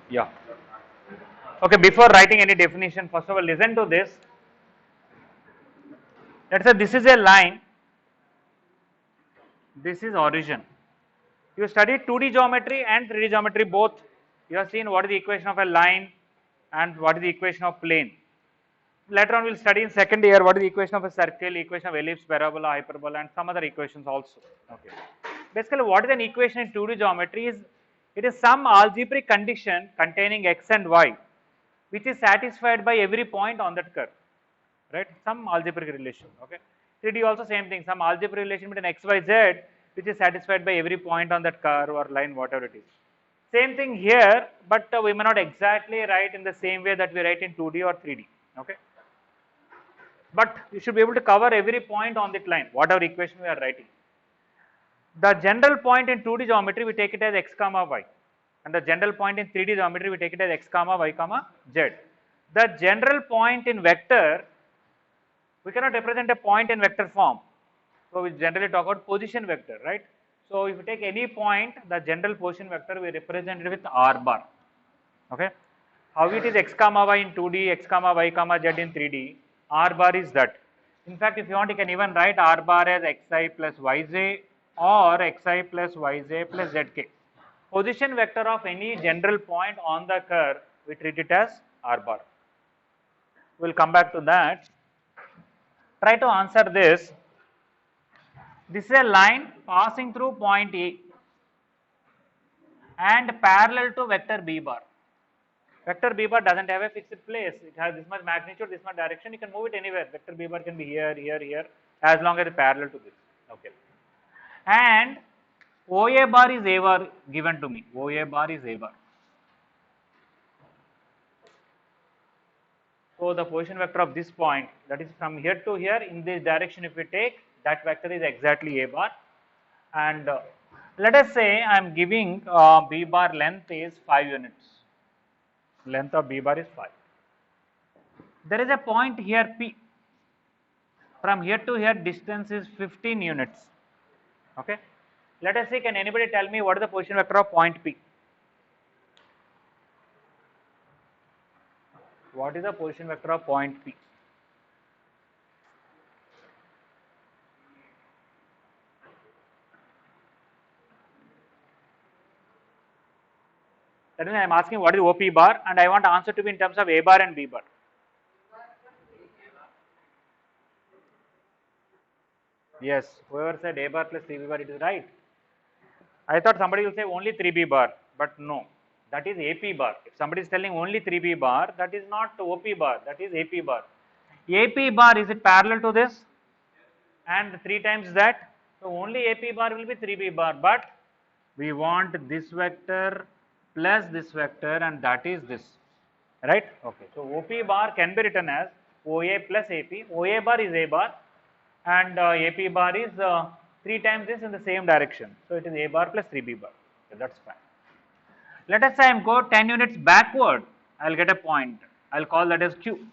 Yeah. Okay, before writing any definition, first of all, listen to this. Let's say this is a line, this is origin. You studied 2D geometry and 3D geometry both. You have seen what is the equation of a line and what is the equation of plane. Later on, we'll study in second year what is the equation of a circle, equation of ellipse, parabola, hyperbola, and some other equations also. Okay. Basically, what is an equation in 2D geometry is it is some algebraic condition containing x and y, which is satisfied by every point on that curve, right? Some algebraic relation. Okay. 3D also same thing, some algebraic relation between x, y, z, which is satisfied by every point on that curve or line, whatever it is. Same thing here, but we may not exactly write in the same way that we write in 2D or 3D. Okay. But you should be able to cover every point on that line, whatever equation we are writing. The general point in 2D geometry, we take it as x comma y, and the general point in 3D geometry, we take it as x comma y comma z. The general point in vector, we cannot represent a point in vector form, so we generally talk about position vector, right? So if you take any point, the general position vector, we represent it with r bar. Okay, how it is x comma y in 2D, x comma y comma z in 3D, r bar is that. In fact, if you want, you can even write r bar as xi plus yj or xi plus yj plus zk. Position vector of any general point on the curve, we treat it as r bar. We'll come back to that. Try to answer this. This is a line passing through point A and parallel to vector b bar. Vector b bar doesn't have a fixed place. It has this much magnitude, this much direction. You can move it anywhere. Vector b bar can be here, here, here, as long as it's parallel to this. Okay. And OA bar is A bar given to me. OA bar is A bar. So the position vector of this point, that is from here to here, in this direction, if we take, that vector is exactly A bar. And let us say I am giving b bar length is 5 units. Length of b bar is 5. There is a point here P. From here to here distance is 15 units. Okay. Let us see, can anybody tell me what is the position vector of point P? What is the position vector of point P? That means I am asking what is OP bar and I want answer to be in terms of A bar and B bar. Yes, whoever said A bar plus 3B bar, it is right. I thought somebody will say only 3B bar, but no, that is AP bar. If somebody is telling only 3B bar, that is not OP bar, that is AP bar. AP bar, is it parallel to this? And 3 times that? So only AP bar will be 3B bar, but we want this vector plus this vector and that is this, right? Okay, so OP bar can be written as OA plus AP. OA bar is A bar and AP bar is 3 times this in the same direction. So it is A bar plus 3B bar. Okay, that's fine. Let us say I am go 10 units backward, I will get a point. I will call that as Q.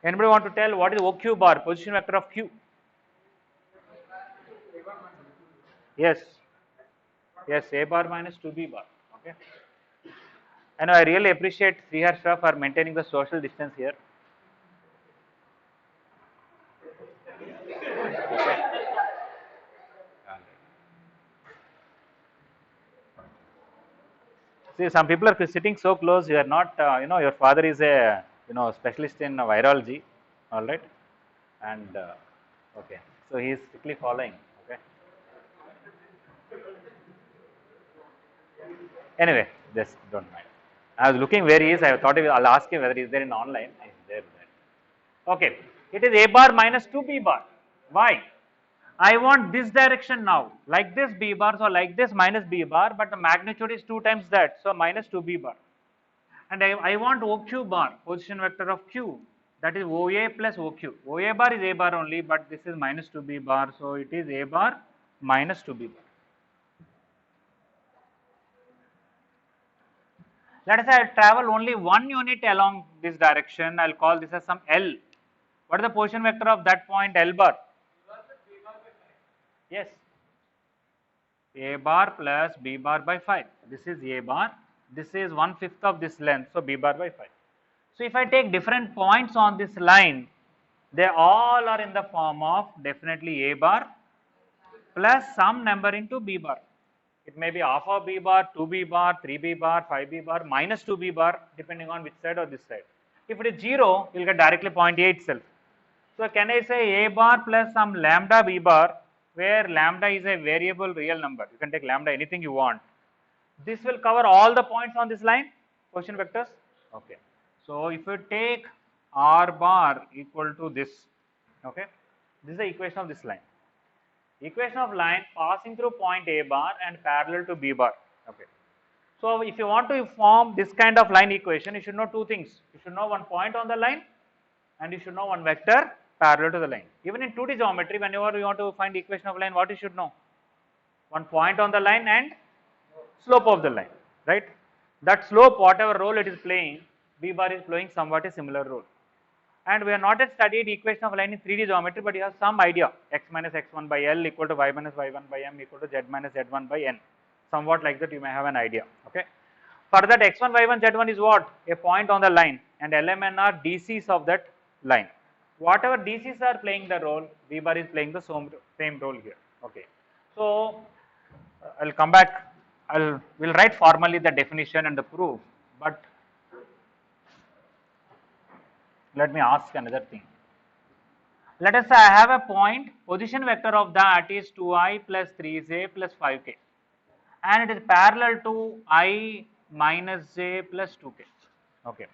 Anybody want to tell what is OQ bar, position vector of Q? Yes. Yes, A bar minus 2B bar. Okay. And I really appreciate Sriharsha for maintaining the social distance here. See, some people are sitting so close. You are not, your father is a, specialist in virology, all right, and okay, so he is strictly following. Okay. Anyway, just don't mind. I was looking where he is. I thought I'll ask him whether he is there in online. He is there. Okay, it is A bar minus 2B bar. Why? I want this direction now, like this B bar, so like this minus B bar, but the magnitude is 2 times that, so minus 2B bar. And I want OQ bar, position vector of Q, that is OA plus OQ. OA bar is A bar only, but this is minus 2B bar, so it is A bar minus 2B bar. Let us say I travel only 1 unit along this direction, I will call this as some L. What is the position vector of that point L bar? Yes. A bar plus B bar by 5. This is A bar This is 1/5 of this length, so b bar by 5. So if I take different points on this line, they all are in the form of definitely a bar plus some number into b bar. It may be half of b bar, 2b bar, 3b bar, 5b bar, minus 2b bar, depending on which side or this side. If it is 0, you will get directly point A itself. So can I say a bar plus some lambda b bar, where lambda is a variable real number. You can take lambda anything you want. This will cover all the points on this line, position vectors. Okay. So if you take r bar equal to this, okay, this is the equation of this line. Equation of line passing through point A bar and parallel to B bar. Okay. So if you want to form this kind of line equation, you should know two things. You should know one point on the line and you should know one vector parallel to the line. Even in 2D geometry, whenever you want to find the equation of line, what you should know? One point on the line and slope of the line, right? That slope, whatever role it is playing, B bar is playing somewhat a similar role. And we have not yet studied equation of line in 3D geometry, but you have some idea. X minus x1 by L equal to y minus y1 by m equal to z minus z1 by n. Somewhat like that you may have an idea. Okay. For that x1, y1, z1 is what? A point on the line, and LMN are DCs of that line. Whatever DCs are playing the role, B bar is playing the same role here. Okay. So I'll come back. We'll write formally the definition and the proof, but let me ask another thing. Let us say I have a point, position vector of that is 2i plus 3j plus 5k, and it is parallel to I minus j plus 2k. Okay.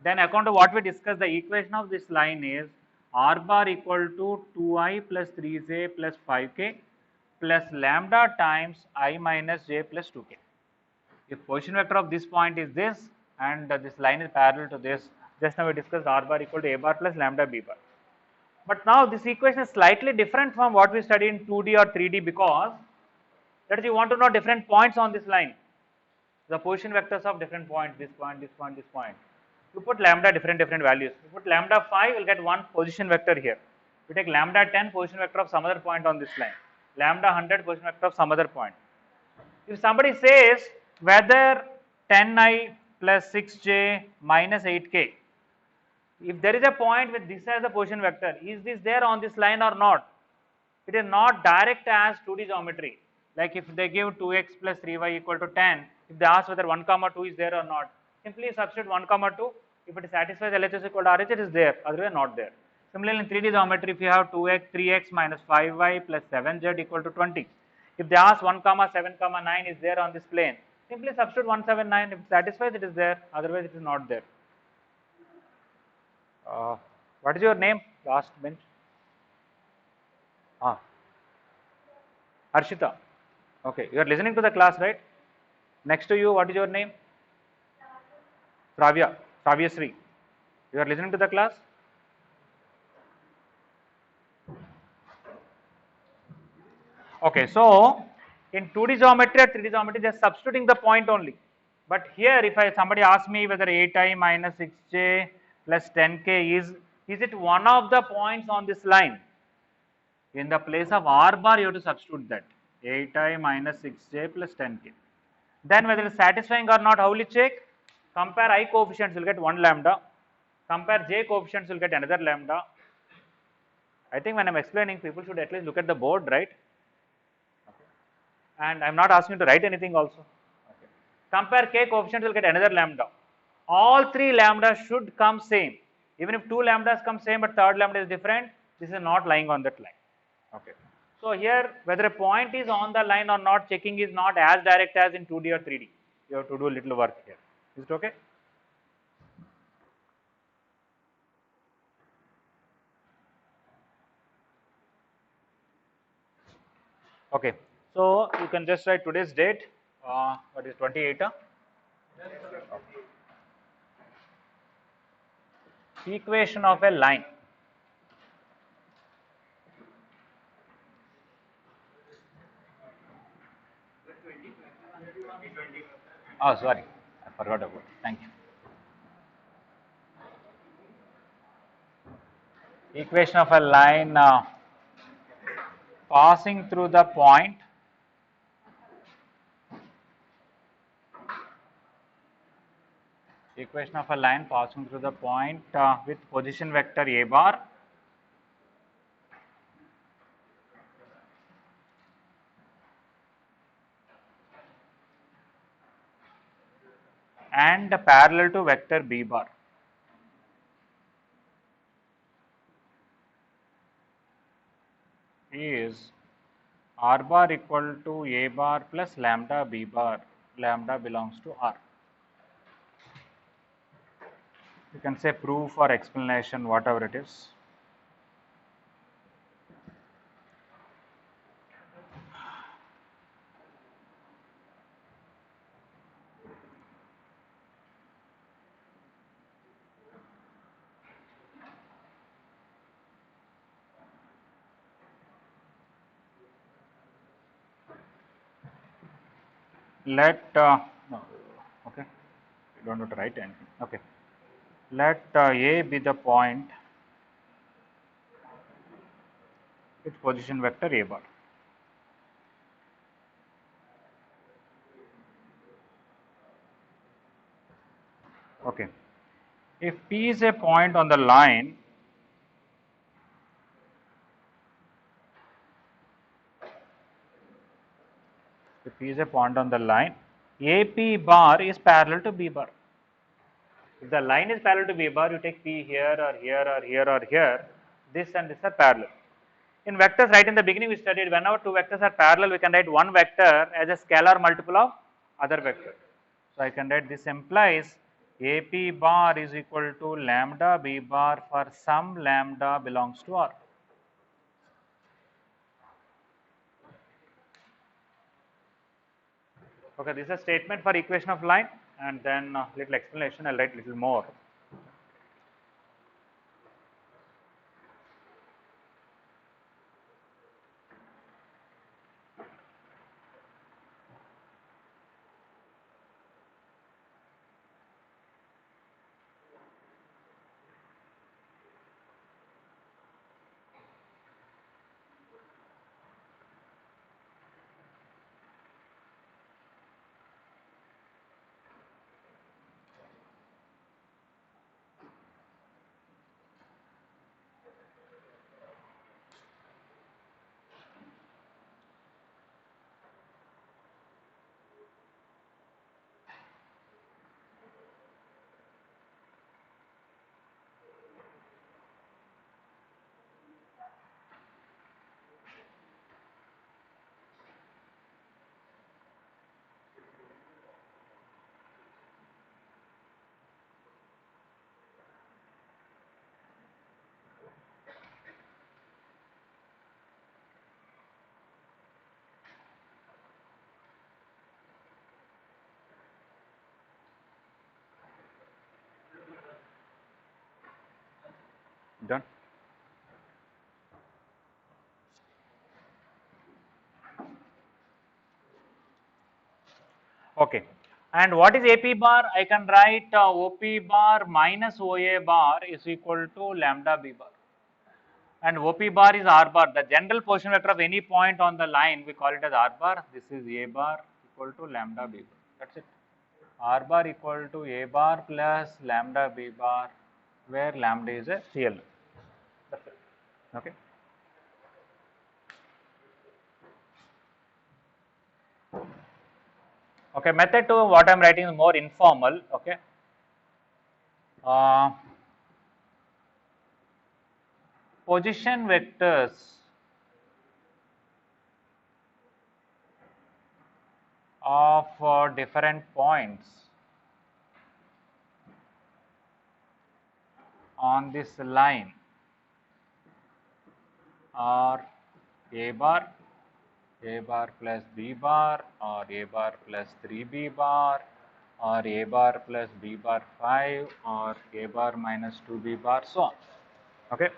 Then according to what we discussed, the equation of this line is r bar equal to 2i plus 3j plus 5k plus lambda times I minus j plus 2k. If position vector of this point is this and this line is parallel to this, just now we discussed r bar equal to a bar plus lambda b bar. But now this equation is slightly different from what we studied in 2D or 3D, because that is, you want to know different points on this line, the position vectors of different points, this point, this point, this point. You put lambda different values. You put lambda 5, you will get one position vector here. You take lambda 10, position vector of some other point on this line. Lambda 100, position vector of some other point. If somebody says whether 10i plus 6j minus 8k, if there is a point with this as a position vector, is this there on this line or not? It is not direct as 2D geometry. Like if they give 2x plus 3y equal to 10, if they ask whether 1 comma 2 is there or not, simply substitute 1 comma 2. If it satisfies LHS equal to RH, it is there, otherwise not there. Similarly, in 3D geometry, if you have 2x, 3x minus 5y plus 7z equal to 20, if they ask 1 comma 7 comma 9 is there on this plane, simply substitute 179. If it satisfies, it is there, otherwise it is not there. What is your name? Last bench. Harshita. Okay, you are listening to the class, right? Next to you, what is your name? Sravya. Sri. You are listening to the class? Okay, so in 2D geometry or 3D geometry, just substituting the point only. But here, if somebody asks me whether 8i minus 6j plus 10k is it one of the points on this line? In the place of r bar, you have to substitute that 8i minus 6j plus 10k. Then whether it is satisfying or not, how will you check? Compare I coefficients, you will get 1 lambda. Compare j coefficients, you will get another lambda. I think when I am explaining, people should at least look at the board, right? Okay. And I am not asking you to write anything also. Okay. Compare k coefficients, you will get another lambda. All 3 lambdas should come same. Even if 2 lambdas come same but third lambda is different, this is not lying on that line. Okay. So here, whether a point is on the line or not, checking is not as direct as in 2D or 3D. You have to do a little work here. Is it okay? Okay. So you can just write today's date. What is 28? Okay. Equation of a line. Oh, sorry, I forgot about it. Thank you. Equation of a line passing through the point equation of a line passing through the point with position vector a bar and parallel to vector b bar. Is r bar equal to a bar plus lambda b bar, lambda belongs to r. You can say proof or explanation, whatever it is. Let no, okay, you don't have to write anything. Okay, let a be the point with position vector a bar. Okay, if P is a point on the line, if P is a point on the line, AP bar is parallel to B bar. If the line is parallel to B bar, you take P here or here or here or here, this and this are parallel. In vectors, right in the beginning we studied whenever two vectors are parallel, we can write one vector as a scalar multiple of other vector. So I can write this implies AP bar is equal to lambda B bar for some lambda belongs to R. Okay, this is a statement for equation of line, and then little explanation. I'll write little more. Done. Okay. And what is AP bar? I can write OP bar minus OA bar is equal to lambda B bar. And OP bar is R bar. The general position vector of any point on the line, we call it as R bar. This is A bar equal to lambda B bar. That's it. R bar equal to A bar plus lambda B bar, where lambda is a real. That's it. Okay. Okay, method 2, what I am writing is more informal. Okay. Position vectors of different points on this line are A bar plus B bar, or A bar plus 3B bar, or A bar plus B bar 5, or A bar minus 2B bar, so on. Okay.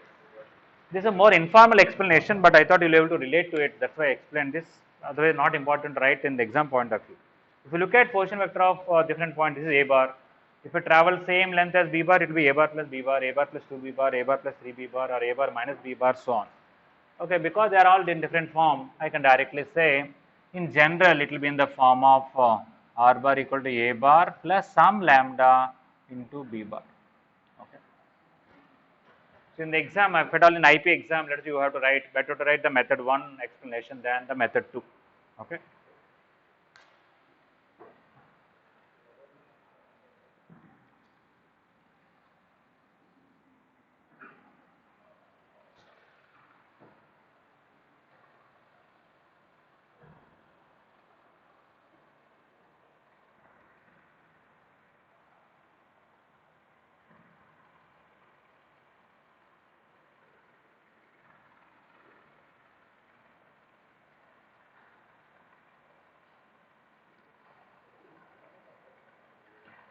This is a more informal explanation, but I thought you'll be able to relate to it. That's why I explained this. Otherwise, not important right in the exam point of view. If you look at position vector of different points, this is A bar. If it travels same length as B bar, it will be A bar plus B bar, A bar plus 2B bar, A bar plus 3B bar, or A bar minus B bar, so on. Okay, because they are all in different form, I can directly say, in general, it will be in the form of R bar equal to A bar plus some lambda into B bar. Okay. So in the exam, if at all in IP exam, let's say you have to write, better to write the method 1 explanation than the method 2. Okay.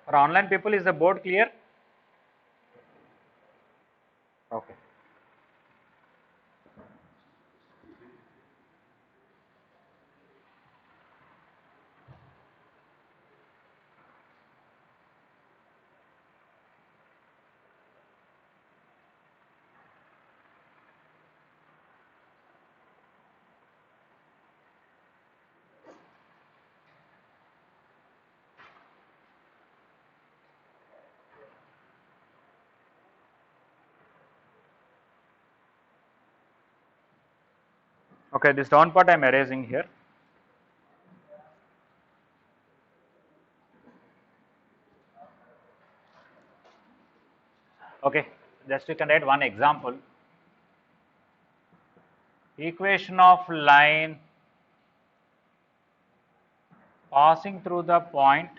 For online people, is the board clear? Okay. Okay, this down part I am erasing here. Okay, just you can write one example. Equation of line passing through the point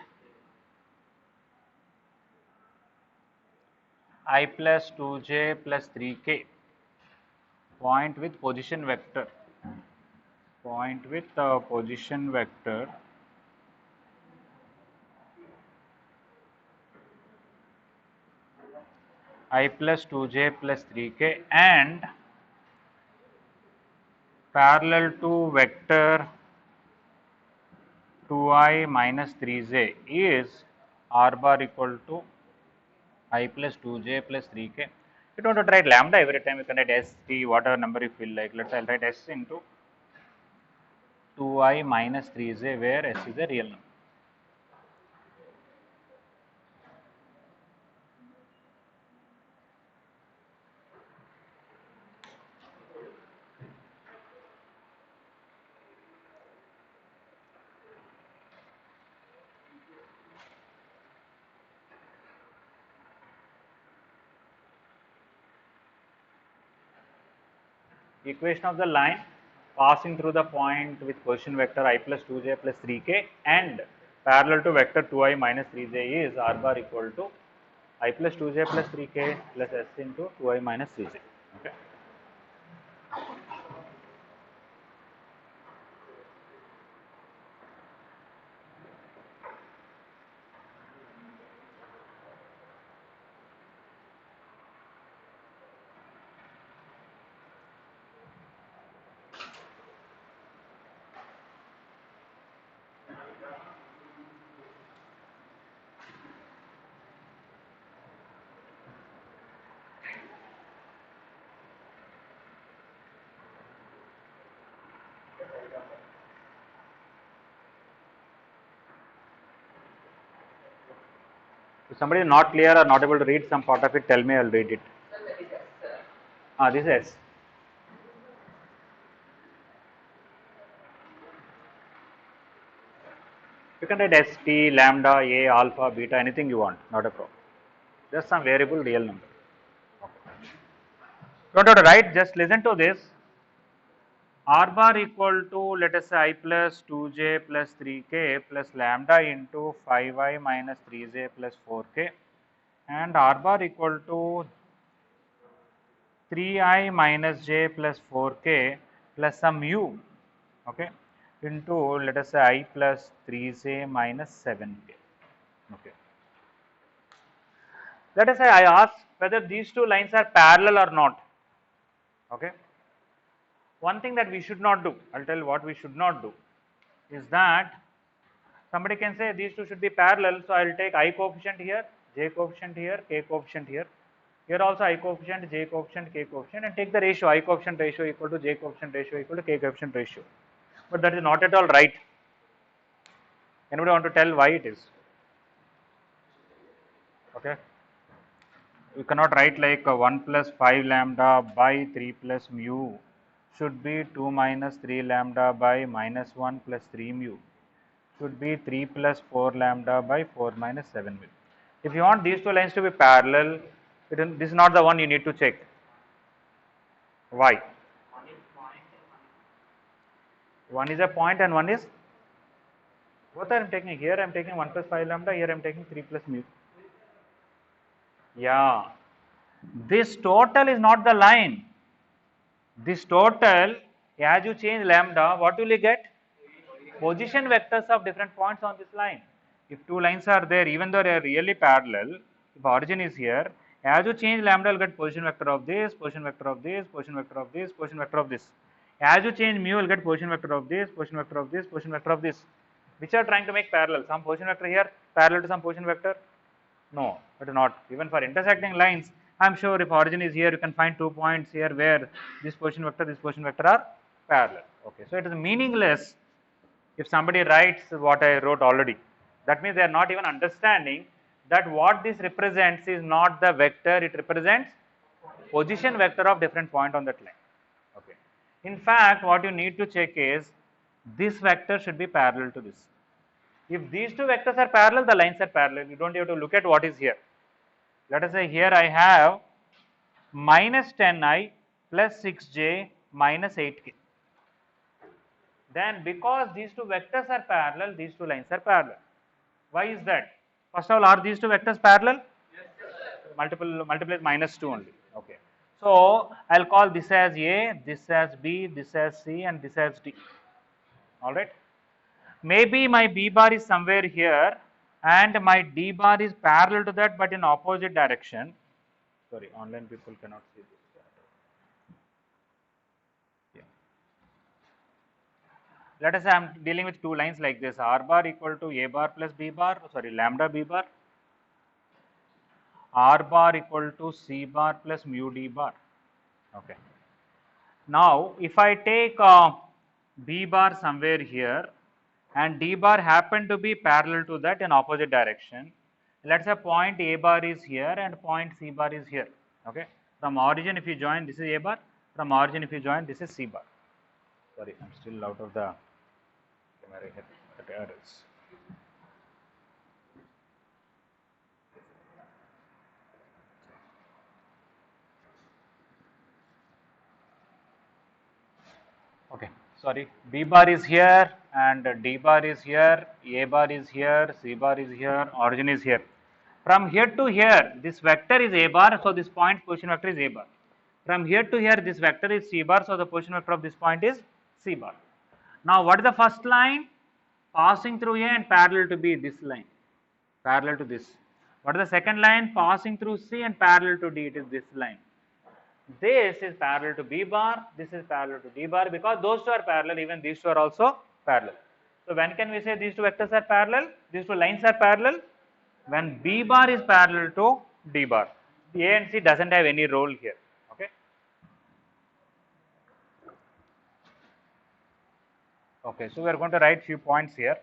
I plus 2j plus 3k, point with position vector, I plus 2j plus 3k and parallel to vector 2i minus 3j is r bar equal to I plus 2j plus 3k. You don't have to write lambda every time, you can write s, t, whatever number you feel like. Let's say I'll write s into 2i minus 3j where s is a real number. Equation of the line passing through the point with position vector I plus 2j plus 3k and parallel to vector 2i minus 3j is r bar equal to I plus 2j plus 3k plus s into 2i minus 3j. Okay. If somebody is not clear or not able to read some part of it, tell me, I'll read it. This is S. You can write S, T, lambda, A, alpha, beta, anything you want, not a problem. Just some variable real number. Don't have to write, just listen to this. R bar equal to, let us say, I plus 2j plus 3k plus lambda into 5i minus 3j plus 4k and R bar equal to 3i minus j plus 4k plus some u, okay, into, let us say, I plus 3j minus 7k. Okay. Let us say I ask whether these two lines are parallel or not. Okay. One thing that we should not do, I'll tell you what we should not do, is that somebody can say these two should be parallel, so I'll take I coefficient here, j coefficient here, k coefficient here. Here also I coefficient, j coefficient, k coefficient, and take the ratio I coefficient ratio equal to j coefficient ratio equal to k coefficient ratio. But that is not at all right. Anybody want to tell why it is? Okay, you cannot write like 1 plus 5 lambda by 3 plus mu should be 2 minus 3 lambda by minus 1 plus 3 mu should be 3 plus 4 lambda by 4 minus 7 mu. If you want these two lines to be parallel, this is not the one you need to check. Why? One is a point and one is, both I am taking. Here I am taking 1 plus 5 lambda, here I am taking 3 plus mu. Yeah, this total is not the line. This total, as you change lambda, what will you get? Position vectors of different points on this line. If two lines are there, even though they are really parallel, if origin is here, as you change lambda, you will get position vector of this, position vector of this, position vector of this, position vector of this. As you change mu, you will get position vector of this, position vector of this, position vector of this, which are trying to make parallel. Some position vector here parallel to some position vector. No, it is not. Even for intersecting lines, I am sure if origin is here, you can find 2 points here where this position vector are parallel. Okay, so it is meaningless if somebody writes what I wrote already. That means they are not even understanding that what this represents is not the vector, it represents position vector of different point on that line. Okay. In fact, what you need to check is this vector should be parallel to this. If these two vectors are parallel, the lines are parallel. You don't have to look at what is here. Let us say here I have minus 10i plus 6j minus 8k. Then because these two vectors are parallel, these two lines are parallel. Why is that? First of all, are these two vectors parallel? Yes, multiply minus 2 only. Okay. So I'll call this as A, this as B, this as C, and this as D. All right. Maybe my B bar is somewhere here and my D bar is parallel to that but in opposite direction. Sorry, online people cannot see this. Yeah. Let us say I am dealing with two lines like this, R bar equal to A bar plus B bar, sorry, lambda B bar, R bar equal to C bar plus mu D bar. Okay. Now, if I take B bar somewhere here and D bar happen to be parallel to that in opposite direction, let's say point A bar is here and point C bar is here. Okay. From origin if you join, this is A bar, from origin if you join, this is C bar. Sorry, I am still out of the camera here, at errors. Okay, sorry, B bar is here and D bar is here, A bar is here, C bar is here, origin is here. From here to here, this vector is A bar, so this point position vector is A bar. From here to here, this vector is C bar, so the position vector of this point is C bar. Now, what is the first line? Passing through A and parallel to B, this line, parallel to this. What is the second line? Passing through C and parallel to D, it is this line. This is parallel to B bar, this is parallel to D bar, because those two are parallel, even these two are also parallel. So, when can we say these two vectors are parallel? These two lines are parallel? When B bar is parallel to D bar. The A and C does not have any role here. Okay. Okay, so we are going to write few points here.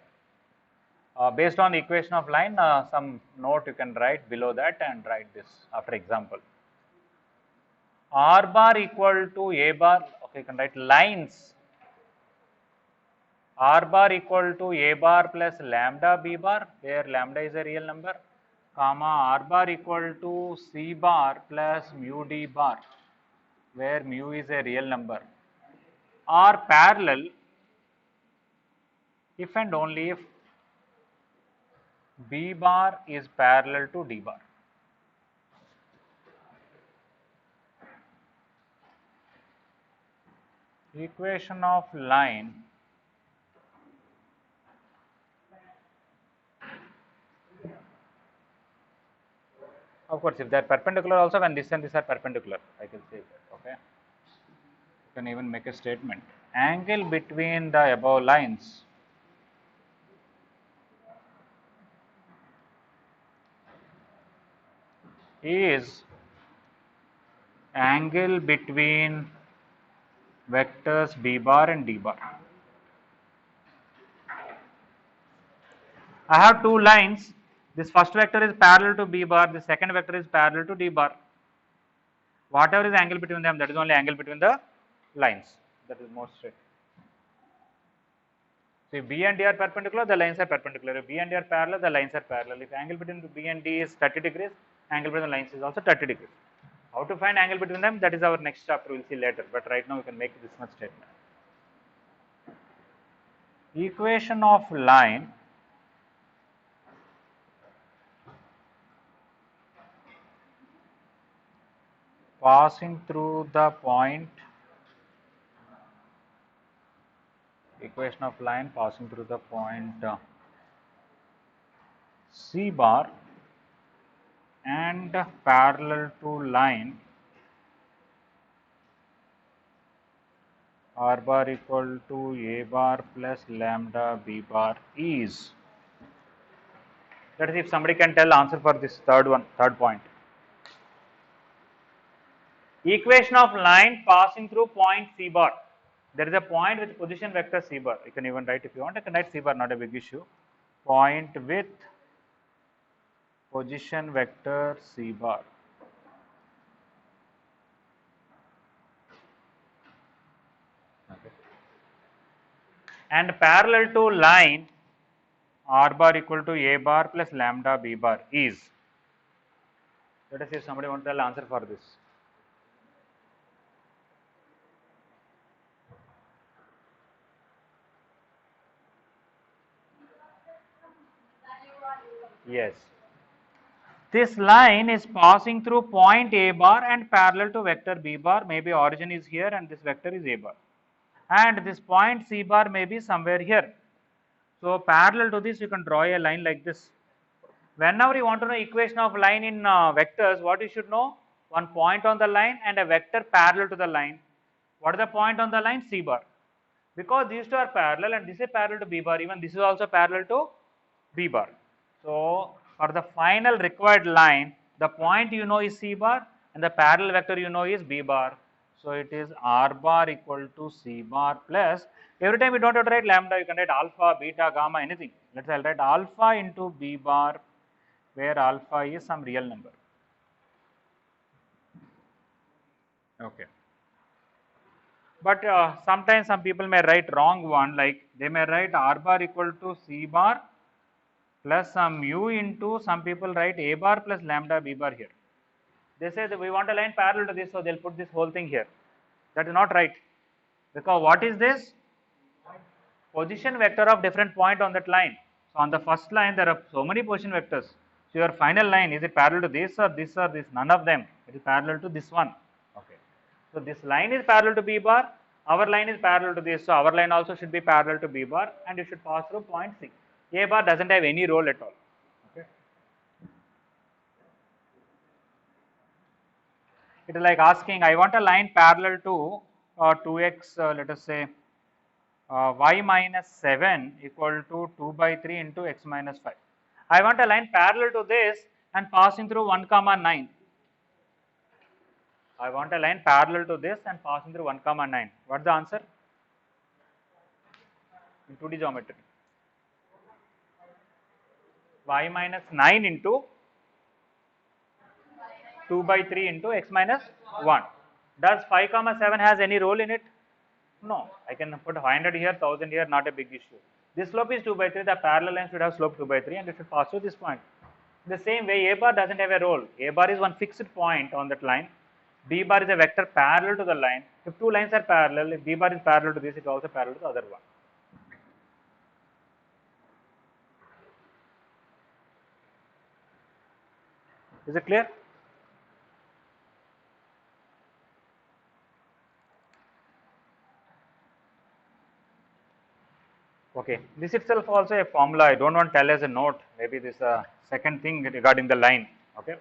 Based on the equation of line, some note you can write below that and write this after example. R bar equal to A bar, okay, you can write lines. R bar equal to A bar plus lambda B bar, where lambda is a real number, comma R bar equal to C bar plus mu D bar, where mu is a real number, are parallel if and only if B bar is parallel to D bar. Equation of line of course, if they are perpendicular also, when this and this are perpendicular, I can say that, okay. You can even make a statement. Angle between the above lines is angle between vectors B bar and D bar. I have two lines. This first vector is parallel to B bar, the second vector is parallel to D bar. Whatever is angle between them, that is only angle between the lines. That is more straight. So if B and D are perpendicular, the lines are perpendicular. If B and D are parallel, the lines are parallel. If angle between B and D is 30 degrees, angle between the lines is also 30 degrees. How to find angle between them, that is our next chapter, we will see later. But right now we can make this much statement. Equation of line passing through the point, equation of line passing through the point C bar and parallel to line R bar equal to A bar plus lambda B bar is. Let us see if somebody can tell answer for this third point. Equation of line passing through point C bar. There is a point with position vector C bar. You can even write, if you want, you can write C bar, not a big issue. Point with position vector C bar. Okay. And parallel to line R bar equal to A bar plus lambda B bar is. Let us see if somebody wants to tell answer for this. Yes. This line is passing through point A bar and parallel to vector B bar. Maybe origin is here and this vector is A bar. And this point C bar may be somewhere here. So parallel to this, you can draw a line like this. Whenever you want to know equation of line in vectors, what you should know? One point on the line and a vector parallel to the line. What is the point on the line? C bar. Because these two are parallel and this is parallel to B bar, even this is also parallel to B bar. So for the final required line, the point you know is C bar and the parallel vector you know is B bar. So it is R bar equal to C bar plus, every time you don't have to write lambda, you can write alpha, beta, gamma, anything. Let's say I'll write alpha into B bar, where alpha is some real number. Okay. But sometimes some people may write wrong one, like they may write R bar equal to C bar plus some mu into, some people write A bar plus lambda B bar here. They say that we want a line parallel to this, so they'll put this whole thing here. That is not right. Because what is this? Position vector of different point on that line. So on the first line, there are so many position vectors. So your final line, is it parallel to this or this or this? None of them. It is parallel to this one. Okay. So this line is parallel to B bar. Our line is parallel to this. So our line also should be parallel to B bar and you should pass through point C. A bar doesn't have any role at all. Okay. It is like asking, I want a line parallel to 2x, let us say y minus 7 equal to 2 by 3 into x minus 5. I want a line parallel to this and passing through 1 comma 9. I want a line parallel to this and passing through 1 comma 9. What is the answer? In 2D geometry. Y minus 9 into 2 by 3 into x minus 1. Does 5 comma 7 has any role in it? No. I can put 500 here, 1000 here, not a big issue. This slope is 2 by 3, the parallel line should have slope 2 by 3 and it should pass through this point. The same way, A bar doesn't have a role. A bar is one fixed point on that line. B bar is a vector parallel to the line. If two lines are parallel, if B bar is parallel to this, it is also parallel to the other one. Is it clear? Okay, this itself also a formula. I don't want to tell as a note. Maybe this second thing regarding the line. Okay,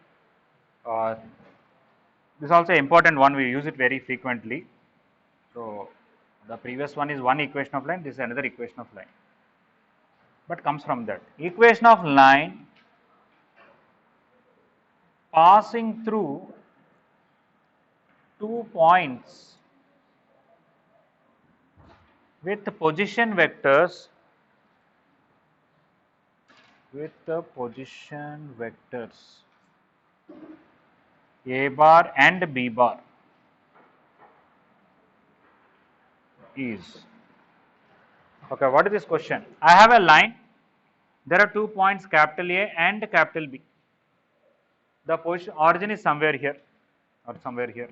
this is also an important one. We use it very frequently. So the previous one is one equation of line. This is another equation of line. But comes from that equation of line passing through 2 points with position vectors with the position vectors A bar and B bar is. Okay, what is this question? I have a line. There are 2 points, capital A and capital B. The position origin is somewhere here or somewhere here.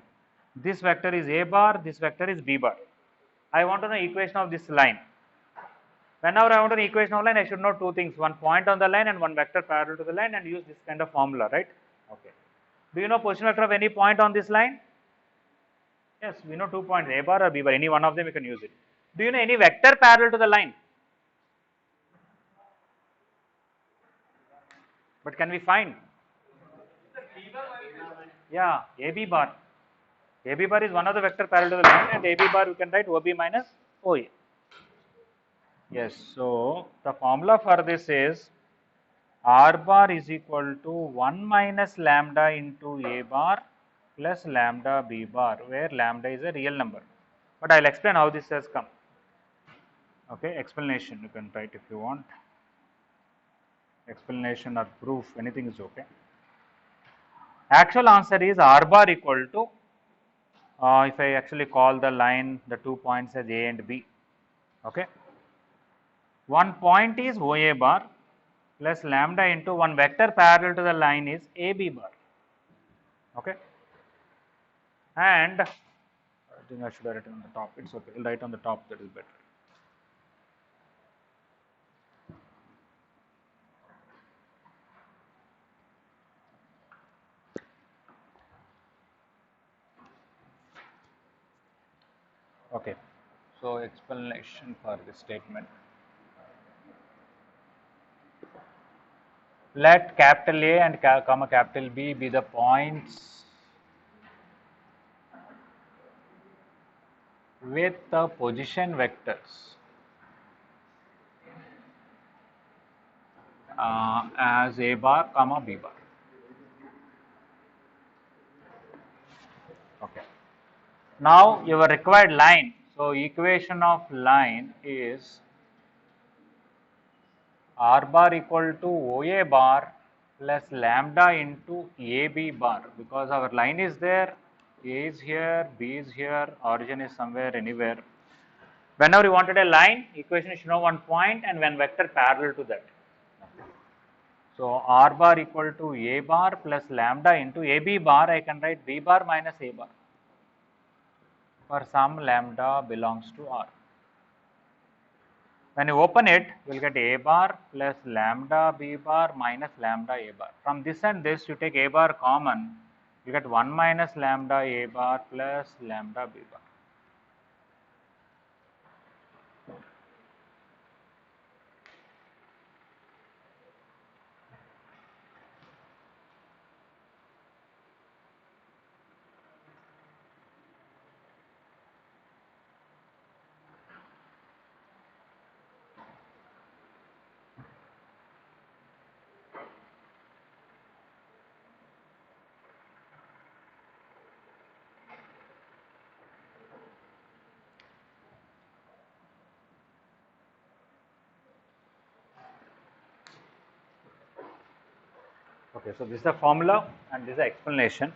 This vector is A bar, this vector is B bar. I want to know equation of this line. Whenever I want an equation of line, I should know two things: one point on the line and one vector parallel to the line, and use this kind of formula, right? Okay. Do you know position vector of any point on this line? Yes, we know 2 points, A bar or B bar. Any one of them you can use it. Do you know any vector parallel to the line? But can we find? Yeah, AB bar. AB bar is one of the vector parallel to the line, and AB bar we can write OB minus OA. Yes, so the formula for this is R bar is equal to 1 minus lambda into A bar plus lambda B bar, where lambda is a real number. But I will explain how this has come. Okay, explanation you can write if you want. Explanation or proof, anything is okay. Actual answer is R bar equal to, if I actually call the line, the 2 points as A and B. Okay. One point is OA bar plus lambda into one vector parallel to the line is AB bar. Okay. And I think I should write it on the top. It's okay. I'll write on the top, that is better. Okay. So explanation for this statement. Let capital A and comma capital B be the points with the position vectors as A bar comma B bar. Okay. Now your required line. So equation of line is R bar equal to OA bar plus lambda into AB bar, because our line is there, A is here, B is here, origin is somewhere, anywhere. Whenever you wanted a line, equation you should know one point and one vector parallel to that. So R bar equal to A bar plus lambda into AB bar, I can write B bar minus A bar for some lambda belongs to R. When you open it, you will get A bar plus lambda B bar minus lambda A bar. From this and this, you take A bar common, you get 1 minus lambda A bar plus lambda B bar. Okay, so this is the formula and this is the explanation.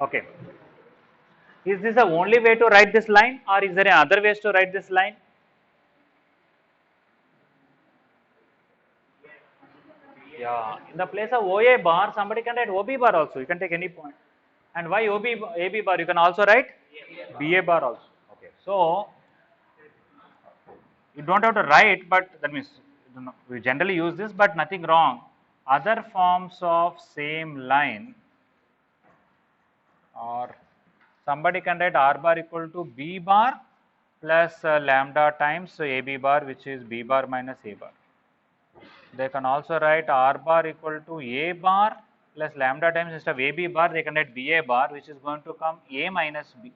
Okay. Is this the only way to write this line, or is there any other ways to write this line? Yeah, in the place of OA bar, somebody can write OB bar also. You can take any point. And why AB bar? You can also write BA bar also. Okay. So you don't have to write, but that means we generally use this, but nothing wrong. Other forms of same line, or somebody can write R bar equal to B bar plus lambda times AB bar, which is B bar minus A bar. They can also write R bar equal to A bar plus lambda times instead of AB bar, they can write BA bar, which is going to come A minus B.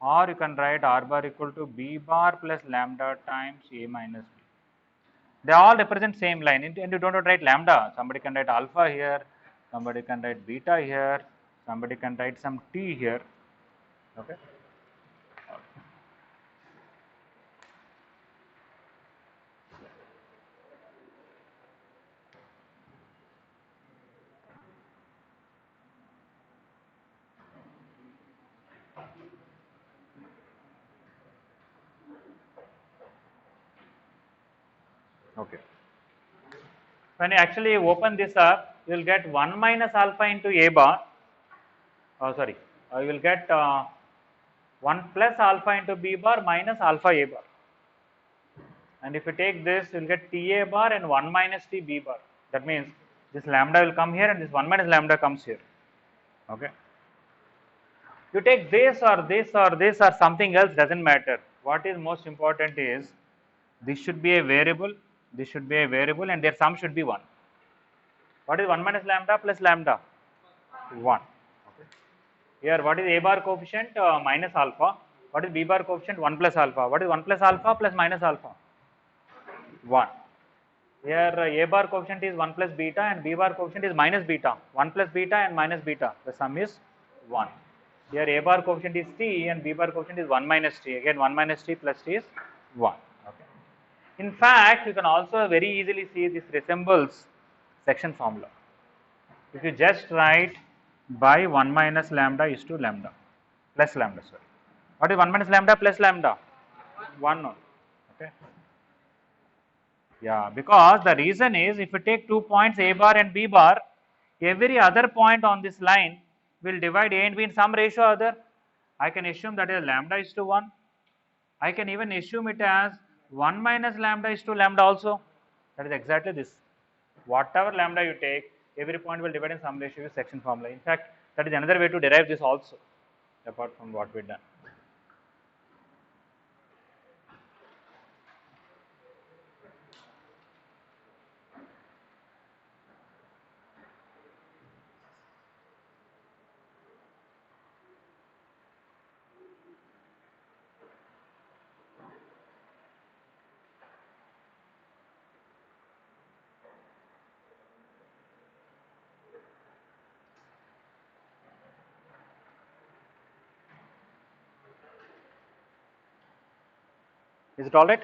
Or you can write R bar equal to B bar plus lambda times A minus B. They all represent same line, and you don't have to write lambda. Somebody can write alpha here, somebody can write beta here, somebody can write some t here. Okay. Okay. When you actually open this up, you will get 1 minus alpha into A bar. Oh, sorry. You will get 1 plus alpha into B bar minus alpha A bar. And if you take this, you will get TA bar and 1 minus T B bar. That means this lambda will come here and this 1 minus lambda comes here. Okay. You take this or this or this or something else, doesn't matter. What is most important is this should be a variable, this should be a variable, and their sum should be 1. What is 1 minus lambda plus lambda? 1. Okay. Here, what is A bar coefficient? Minus alpha. What is B bar coefficient? 1 plus alpha. What is 1 plus alpha plus minus alpha? 1. Here A bar coefficient is 1 plus beta and B bar coefficient is minus beta. 1 plus beta and minus beta. The sum is 1. Here A bar coefficient is T and B bar coefficient is 1 minus T. Again 1 minus T plus T is 1. Okay. In fact, you can also very easily see this resembles section formula. If you just write by 1 minus lambda is to lambda plus lambda, sorry. What is 1 minus lambda plus lambda? 1 only. Okay. Yeah, because the reason is if you take 2 points A bar and B bar, every other point on this line will divide A and B in some ratio or other. I can assume that is lambda is to 1. I can even assume it as 1 minus lambda is to lambda also. That is exactly this. Whatever lambda you take, every point will divide in some ratio with section formula. In fact, that is another way to derive this also, apart from what we've done. Is it alright?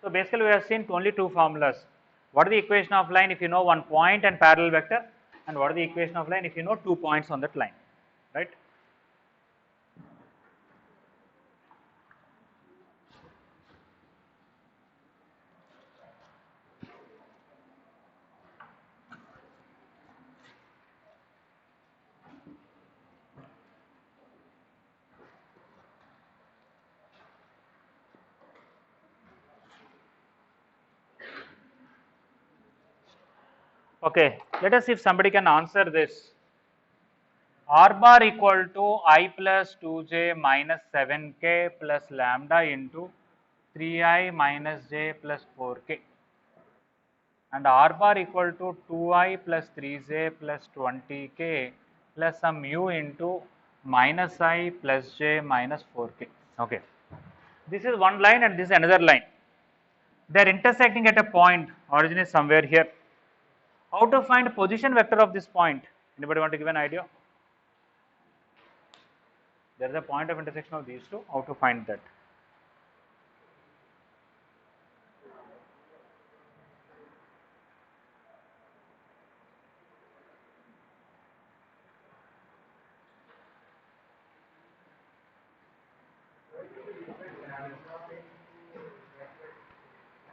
So basically we have seen only two formulas. What is the equation of line if you know one point and parallel vector, and what is the equation of line if you know 2 points on that line, right? Okay, let us see if somebody can answer this. R bar equal to I plus 2j minus 7k plus lambda into 3i minus j plus 4k, and R bar equal to 2i plus 3j plus 20k plus some mu into minus I plus j minus 4k. Okay, this is one line and this is another line. They are intersecting at a point. Origin is somewhere here. How to find position vector of this point? Anybody want to give an idea? There is a point of intersection of these two. How to find that?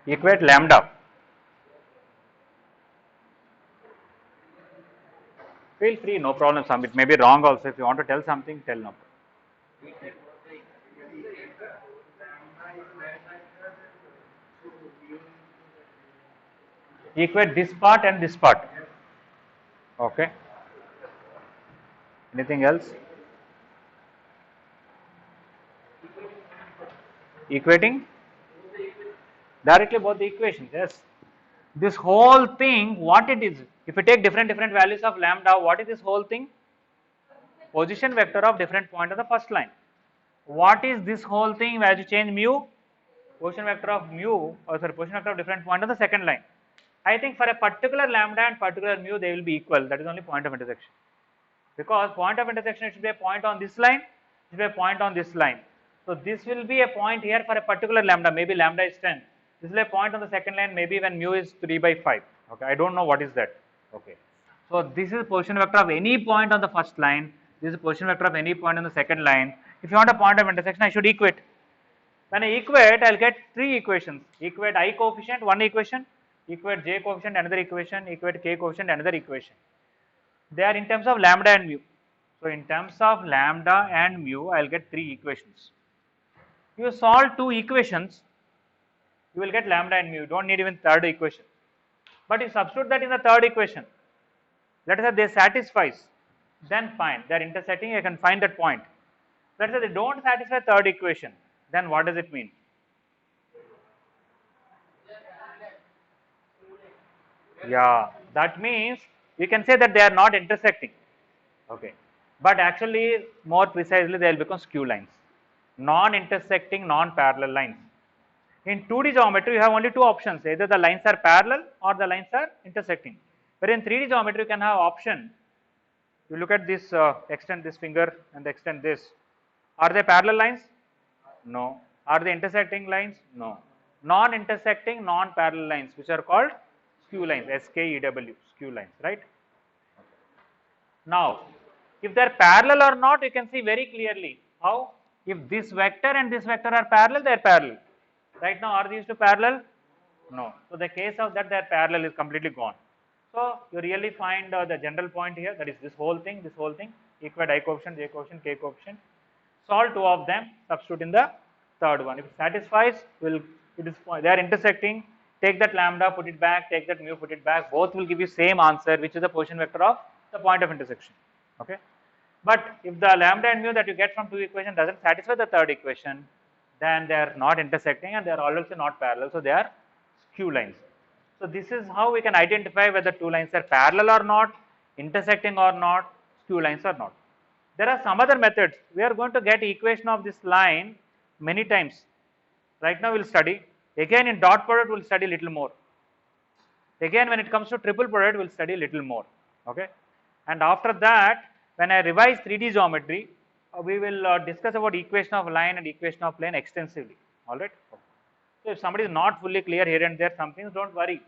Equate lambda. Feel free, no problem. Some it may be wrong also. If you want to tell something, tell no. Equate this part and this part. Okay. Anything else? Equating directly both the equations. Yes. This whole thing, what it is? If you take different values of lambda, what is this whole thing? Position vector of different point of the first line. What is this whole thing as you change mu? Position vector of mu, or sorry, position vector of different point of the second line. I think for a particular lambda and particular mu, they will be equal. That is only point of intersection. Because point of intersection, it should be a point on this line, it should be a point on this line. So this will be a point here for a particular lambda, maybe lambda is 10. This is a point on the second line, maybe when mu is 3 by 5. Okay, I don't know what is that. Okay. So this is position vector of any point on the first line. This is position vector of any point on the second line. If you want a point of intersection, I should equate. When I equate, I'll get three equations. Equate I coefficient, one equation. Equate j coefficient, another equation. Equate k coefficient, another equation. They are in terms of lambda and mu. So in terms of lambda and mu, I'll get three equations. You solve two equations, you will get lambda and mu. You don't need even third equation. But you substitute that in the third equation. Let us say they satisfies, then fine. They are intersecting, I can find that point. Let us say they don't satisfy third equation, then what does it mean? Yeah, that means we can say that they are not intersecting. Okay. But actually, more precisely, they will become skew lines. Non-intersecting, non-parallel lines. In 2D geometry, you have only two options. Either the lines are parallel or the lines are intersecting. But in 3D geometry, you can have option. You look at this, extend this finger and extend this. Are they parallel lines? No. Are they intersecting lines? No. Non-intersecting, non-parallel lines, which are called skew lines, SKEW, skew lines, right? Now, if they are parallel or not, you can see very clearly. How? If this vector and this vector are parallel, they are parallel. Right now, are these two parallel? No. So, the case of that, their parallel is completely gone. So, you really find the general point here, that is this whole thing, equate I coefficient, j coefficient, k coefficient. Solve two of them, substitute in the third one. If it satisfies, they are intersecting. Take that lambda, put it back, take that mu, put it back. Both will give you same answer, which is the position vector of the point of intersection. Okay. But if the lambda and mu that you get from two equations doesn't satisfy the third equation, then they are not intersecting and they are also not parallel. So they are skew lines. So this is how we can identify whether two lines are parallel or not, intersecting or not, skew lines or not. There are some other methods. We are going to get equation of this line many times. Right now we will study. Again in dot product we will study little more. Again when it comes to triple product we will study little more. Okay. And after that, when I revise 3D geometry, we will discuss about equation of line and equation of plane extensively. Alright. Okay. So if somebody is not fully clear here and there, some things, don't worry.